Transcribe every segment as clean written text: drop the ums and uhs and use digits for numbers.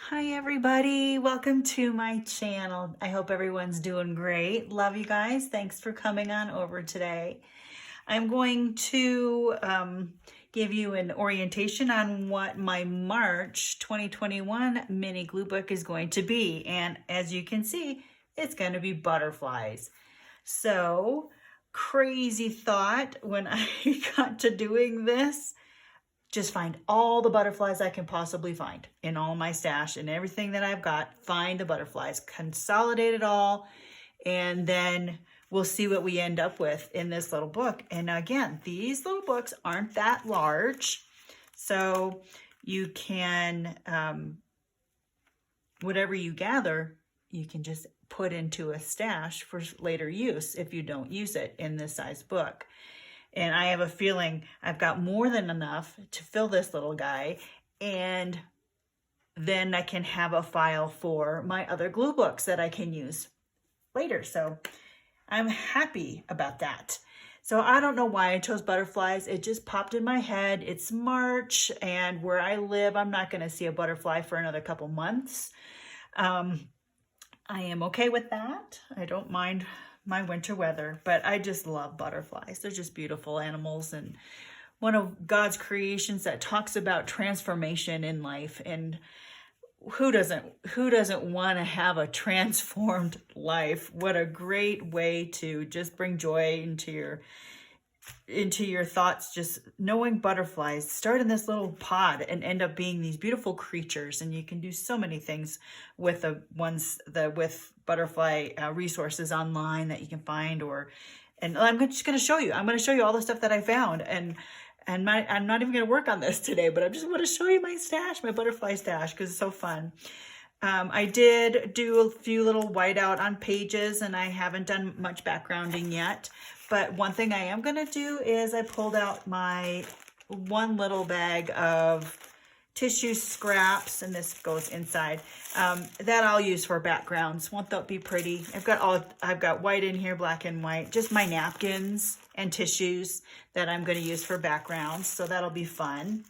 Hi everybody, welcome to my channel. I hope everyone's doing great. Love you guys. Thanks for coming on over today. I'm going to give you an orientation on what my March 2021 mini glue book is going to be. And as you can see, it's going to be butterflies. So crazy thought when I got to doing this. Just find all the butterflies I can possibly find in all my stash and everything that I've got. Find the butterflies, consolidate it all, and then we'll see what we end up with in this little book. And again, these little books aren't that large, so you can, whatever you gather, you can just put into a stash for later use if you don't use it in this size book. And I have a feeling I've got more than enough to fill this little guy. And then I can have a file for my other glue books that I can use later. So I'm happy about that. So I don't know why I chose butterflies. It just popped in my head. It's March, and where I live, I'm not going to see a butterfly for another couple months. I am okay with that. I don't mind my winter weather, but I just love butterflies. They're just beautiful animals, and one of God's creations that talks about transformation in life. And who doesn't want to have a transformed life? What a great way to just bring joy into your thoughts, just knowing butterflies start in this little pod and end up being these beautiful creatures. And you can do so many things with with butterfly resources online that you can find, and I'm just going to show you. I'm going to show you all the stuff that I found, and I'm not even going to work on this today, but I just want to show you my stash, my butterfly stash, because it's so fun. I did do a few little whiteout on pages, and I haven't done much backgrounding yet. But one thing I am going to do is I pulled out my one little bag of tissue scraps, and this goes inside, that I'll use for backgrounds. Won't that be pretty? I've got white in here, black and white, just my napkins and tissues that I'm going to use for backgrounds. So that'll be fun.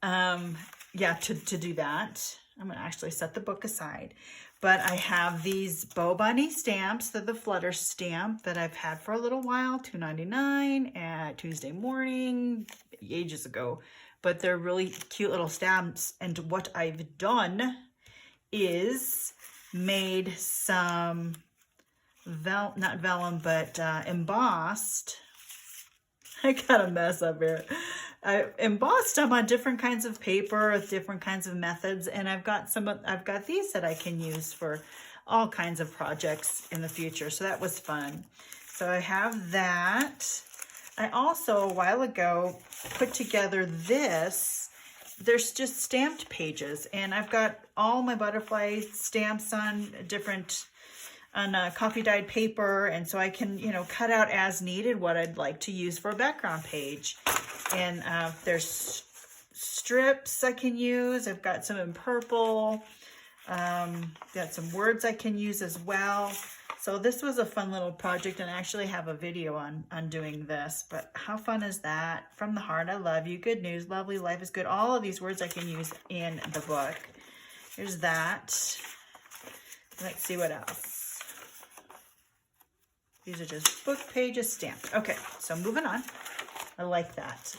Yeah, to do that. I'm going to actually set the book aside. But I have these Bow Bunny stamps. They're the Flutter stamp that I've had for a little while, $2.99 at Tuesday morning, ages ago. But they're really cute little stamps. And what I've done is made some, not vellum, but embossed. I got a mess up here. I embossed them on different kinds of paper with different kinds of methods, and I've got these that I can use for all kinds of projects in the future. So that was fun. So I have that. I also, a while ago, put together this. There's just stamped pages, and I've got all my butterfly stamps on coffee dyed paper, and so I can, cut out as needed what I'd like to use for a background page. And there's strips I can use. I've got some in purple. Got some words I can use as well. So this was a fun little project, and I actually have a video on doing this. But how fun is that? From the heart, I love you. Good news, lovely, life is good. All of these words I can use in the book. Here's that. Let's see what else. These are just book pages stamped. Okay, so moving on. I like that.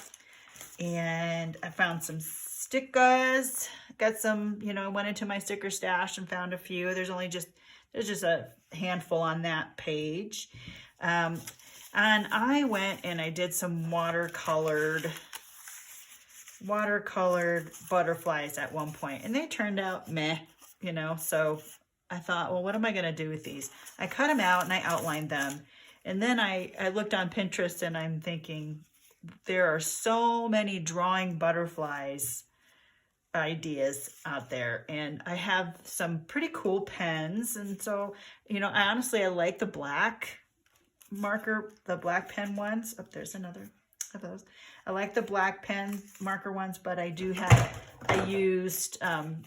And I found some stickers. Got some, I went into my sticker stash and found a few. There's just a handful on that page. And I went and I did some watercolored butterflies at one point, and they turned out meh, so I thought, well, what am I going to do with these? I cut them out and I outlined them. And then I looked on Pinterest, and I'm thinking, there are so many drawing butterflies ideas out there, and I have some pretty cool pens. And so, I like the black marker, the black pen ones. Oh, there's another of those. I like the black pen marker ones, but I used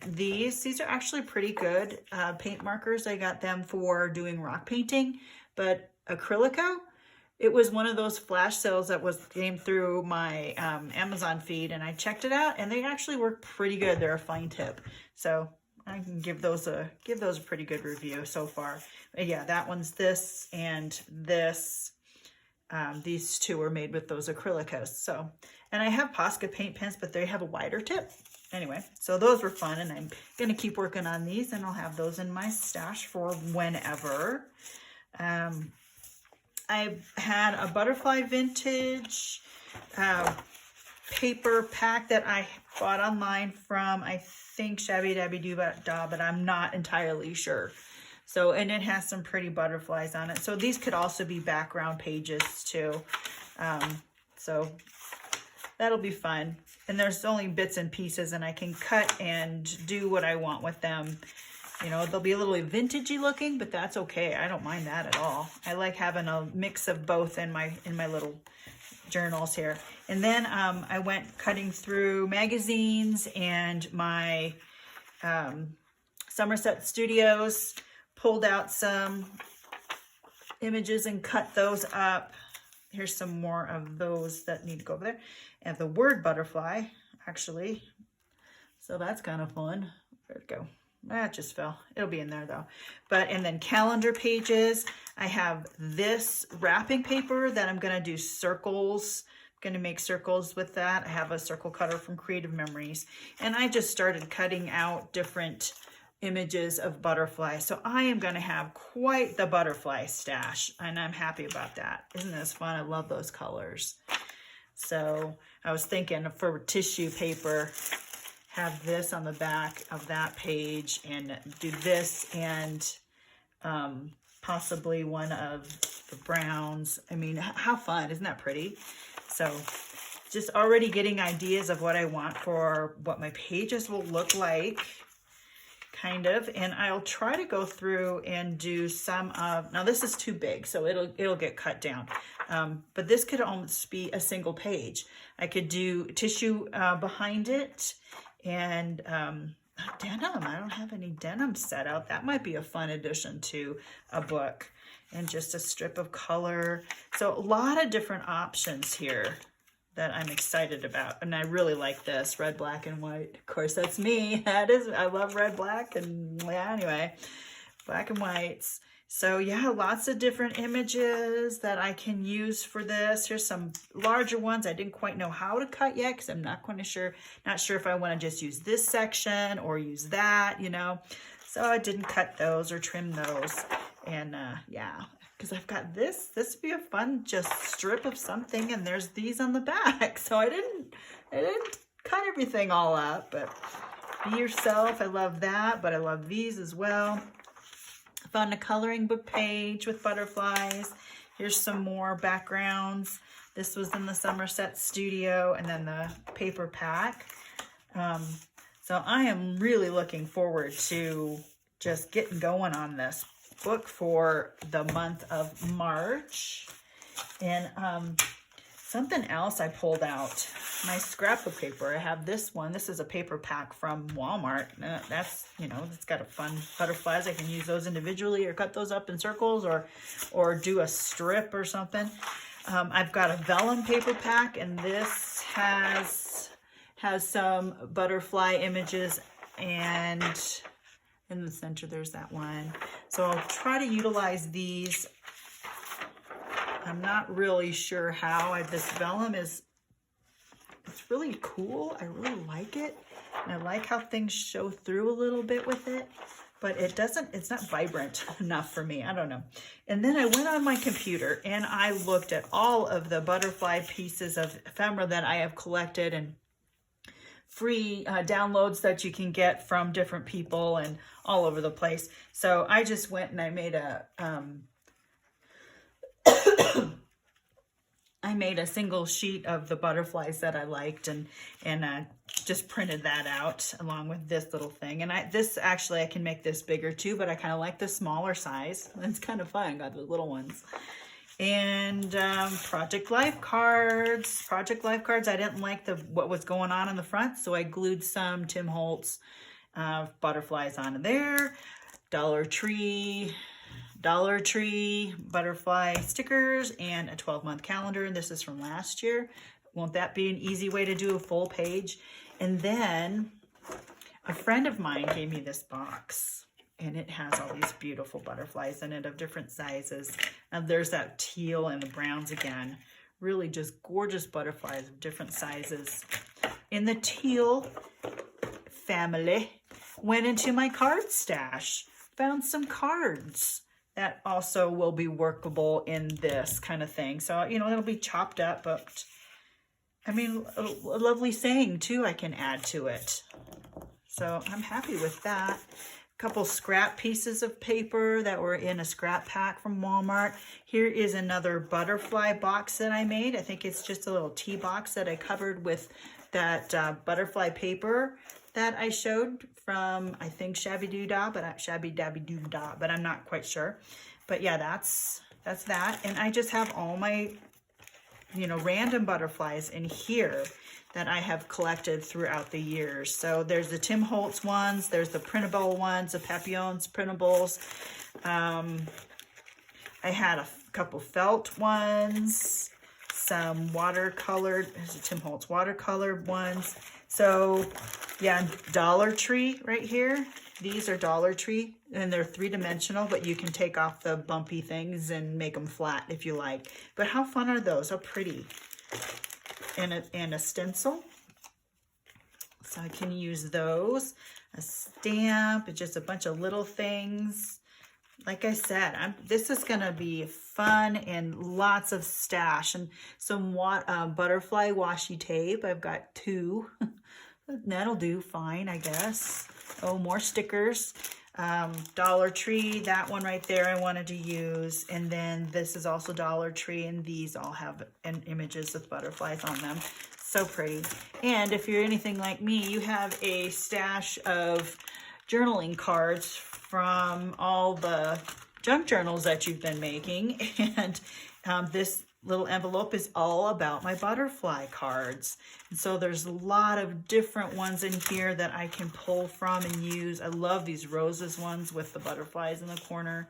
these. These are actually pretty good paint markers. I got them for doing rock painting, but Acrylico it was one of those flash sales that came through my Amazon feed, and I checked it out, and they actually work pretty good. They're a fine tip, so I can give those a pretty good review so far. But yeah, that one's this and this. These two are made with those acrylicos. So, and I have Posca paint pens, but they have a wider tip. Anyway, so those were fun, and I'm gonna keep working on these, and I'll have those in my stash for whenever. I had a butterfly vintage paper pack that I bought online from, I think, Shabby Dabby Doo Dah, but I'm not entirely sure. So, and it has some pretty butterflies on it. So these could also be background pages too. So that'll be fun. And there's only bits and pieces, and I can cut and do what I want with them. You know, they'll be a little vintagey looking, but that's okay. I don't mind that at all. I like having a mix of both in my little journals here. And then I went cutting through magazines and my Somerset Studios, pulled out some images and cut those up. Here's some more of those that need to go over there. And the word butterfly, actually. So that's kind of fun. Where'd it go? That just fell. It'll be in there though. But, and then calendar pages. I have this wrapping paper that I'm gonna do circles. I'm gonna make circles with that. I have a circle cutter from Creative Memories. And I just started cutting out different images of butterflies. So I am gonna have quite the butterfly stash, and I'm happy about that. Isn't this fun? I love those colors. So I was thinking for tissue paper, have this on the back of that page and do this and possibly one of the browns. I mean, how fun, isn't that pretty? So just already getting ideas of what I want for what my pages will look like, kind of. And I'll try to go through and do some of, now this is too big, so it'll get cut down. But this could almost be a single page. I could do tissue behind it, and denim. I don't have any denim set out. That might be a fun addition to a book. And just a strip of color. So a lot of different options here that I'm excited about. And I really like this, red, black, and white. Of course, that's me. That is, I love red, black, and yeah, anyway, black and whites. So yeah, lots of different images that I can use for this. Here's some larger ones. I didn't quite know how to cut yet because I'm not sure if I want to just use this section or use that, you know. So I didn't cut those or trim those. And yeah, because I've got this would be a fun just strip of something, and there's these on the back. So I didn't cut everything all up, but be yourself. I love that, but I love these as well. Found a coloring book page with butterflies. Here's some more backgrounds. This was in the Somerset Studio, and then the paper pack. So I am really looking forward to just getting going on this book for the month of March. And something else I pulled out, my scrapbook paper. I have this one. This is a paper pack from Walmart. That's, you know, it's got a fun butterflies. I can use those individually or cut those up in circles or do a strip or something. I've got a vellum paper pack, and this has some butterfly images, and in the center there's that one. So I'll try to utilize these. I'm not really sure how. This vellum it's really cool. I really like it. And I like how things show through a little bit with it, but it's not vibrant enough for me. I don't know. And then I went on my computer and I looked at all of the butterfly pieces of ephemera that I have collected, and free downloads that you can get from different people and all over the place. So I just went and I made a single sheet of the butterflies that I liked, and just printed that out along with this little thing. And this actually I can make this bigger too, but I kind of like the smaller size. It's kind of fun. Got the little ones. And Project Life cards. Project Life cards. I didn't like what was going on in the front, so I glued some Tim Holtz butterflies onto there. Dollar Tree Dollar Tree butterfly stickers and a 12-month calendar. And this is from last year. Won't that be an easy way to do a full page? And then a friend of mine gave me this box, and it has all these beautiful butterflies in it of different sizes. And there's that teal and the browns again. Really just gorgeous butterflies of different sizes. In the teal family, went into my card stash, found some cards that also will be workable in this kind of thing. So, you know, it'll be chopped up, but I mean, a lovely saying too I can add to it. So I'm happy with that. A couple scrap pieces of paper that were in a scrap pack from Walmart. Here is another butterfly box that I made. I think it's just a little tea box that I covered with that butterfly paper that I showed from, I think, Shabby Dabby Doo Dah, but I'm not quite sure. But yeah, that's that. And I just have all my, you know, random butterflies in here that I have collected throughout the years. So there's the Tim Holtz ones, there's the printable ones, the Papillon's printables. I had a couple felt ones, some watercolored, there's a Tim Holtz watercolored ones. So yeah, Dollar Tree right here. These are Dollar Tree, and they're 3-dimensional, but you can take off the bumpy things and make them flat if you like. But how fun are those? How pretty. And a stencil. So I can use those. A stamp, just a bunch of little things. Like I said, this is going to be fun and lots of stash. And some butterfly washi tape. I've got 2. That'll do fine, I guess. Oh, more stickers. Dollar Tree, that one right there I wanted to use. And then this is also Dollar Tree, and these all have images with butterflies on them. So pretty. And if you're anything like me, you have a stash of journaling cards from all the junk journals that you've been making. And this little envelope is all about my butterfly cards. And so there's a lot of different ones in here that I can pull from and use. I love these roses ones with the butterflies in the corner.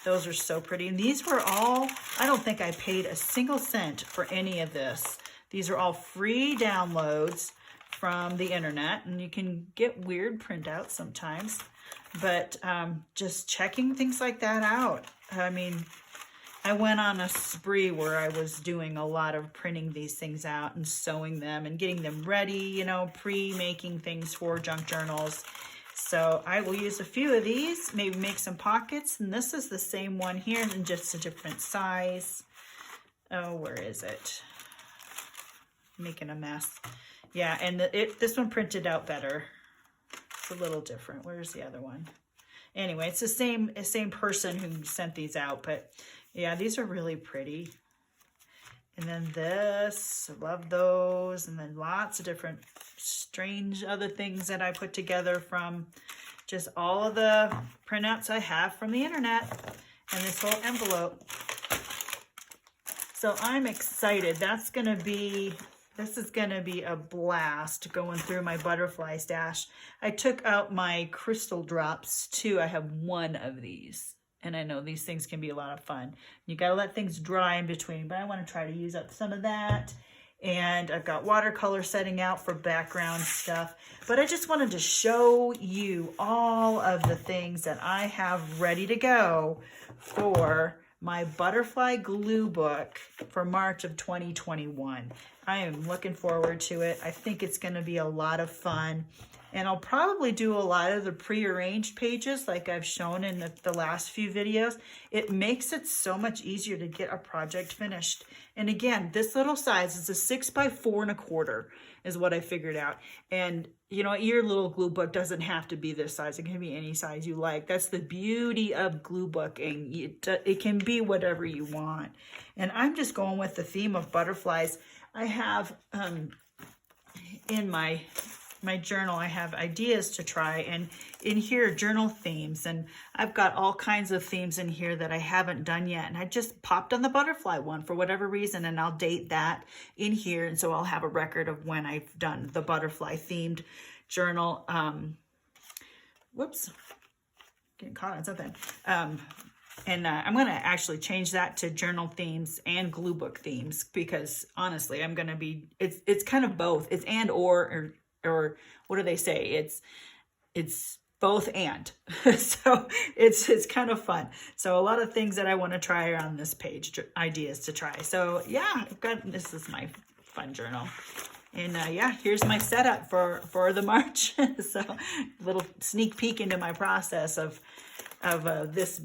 Those are so pretty. And these were all, I don't think I paid a single cent for any of this. These are all free downloads from the internet, and you can get weird printouts sometimes. But just checking things like that out. I mean, I went on a spree where I was doing a lot of printing these things out and sewing them and getting them ready, you know, pre-making things for junk journals. So I will use a few of these, maybe make some pockets. And this is the same one here in just a different size. Oh, where is it? Making a mess. Yeah, and this one printed out better. It's a little different. Where's the other one? Anyway, it's the same person who sent these out, but yeah, these are really pretty. And then this, I love those. And then lots of different strange other things that I put together from just all of the printouts I have from the internet and this whole envelope. So I'm excited. This is gonna be a blast going through my butterfly stash. I took out my crystal drops too. I have 1 of these. And I know these things can be a lot of fun. You got to let things dry in between, but I want to try to use up some of that. And I've got watercolor setting out for background stuff. But I just wanted to show you all of the things that I have ready to go for my butterfly glue book for March of 2021. I am looking forward to it. I think it's going to be a lot of fun. And I'll probably do a lot of the prearranged pages like I've shown in the last few videos. It makes it so much easier to get a project finished. And again, this little size is a 6 by 4 1/4 is what I figured out. And you know, your little glue book doesn't have to be this size. It can be any size you like. That's the beauty of glue booking. It can be whatever you want. And I'm just going with the theme of butterflies. I have in my journal, I have ideas to try, and in here, journal themes, and I've got all kinds of themes in here that I haven't done yet, and I just popped on the butterfly one for whatever reason, and I'll date that in here, and so I'll have a record of when I've done the butterfly themed journal. Whoops, getting caught on something. And I'm going to actually change that to journal themes and glue book themes, because honestly, I'm going to be, it's kind of both. It's and or what do they say? It's both and. So it's kind of fun. So a lot of things that I want to try are on this page, ideas to try. So yeah, this is my fun journal. And yeah, here's my setup for the March. So a little sneak peek into my process of this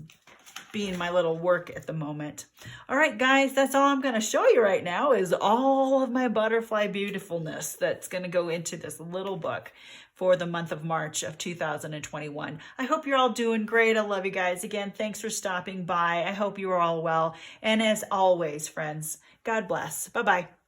being my little work at the moment. All right, guys, that's all I'm going to show you right now is all of my butterfly beautifulness that's going to go into this little book for the month of March of 2021. I hope you're all doing great. I love you guys. Again, thanks for stopping by. I hope you are all well. And as always, friends, God bless. Bye-bye.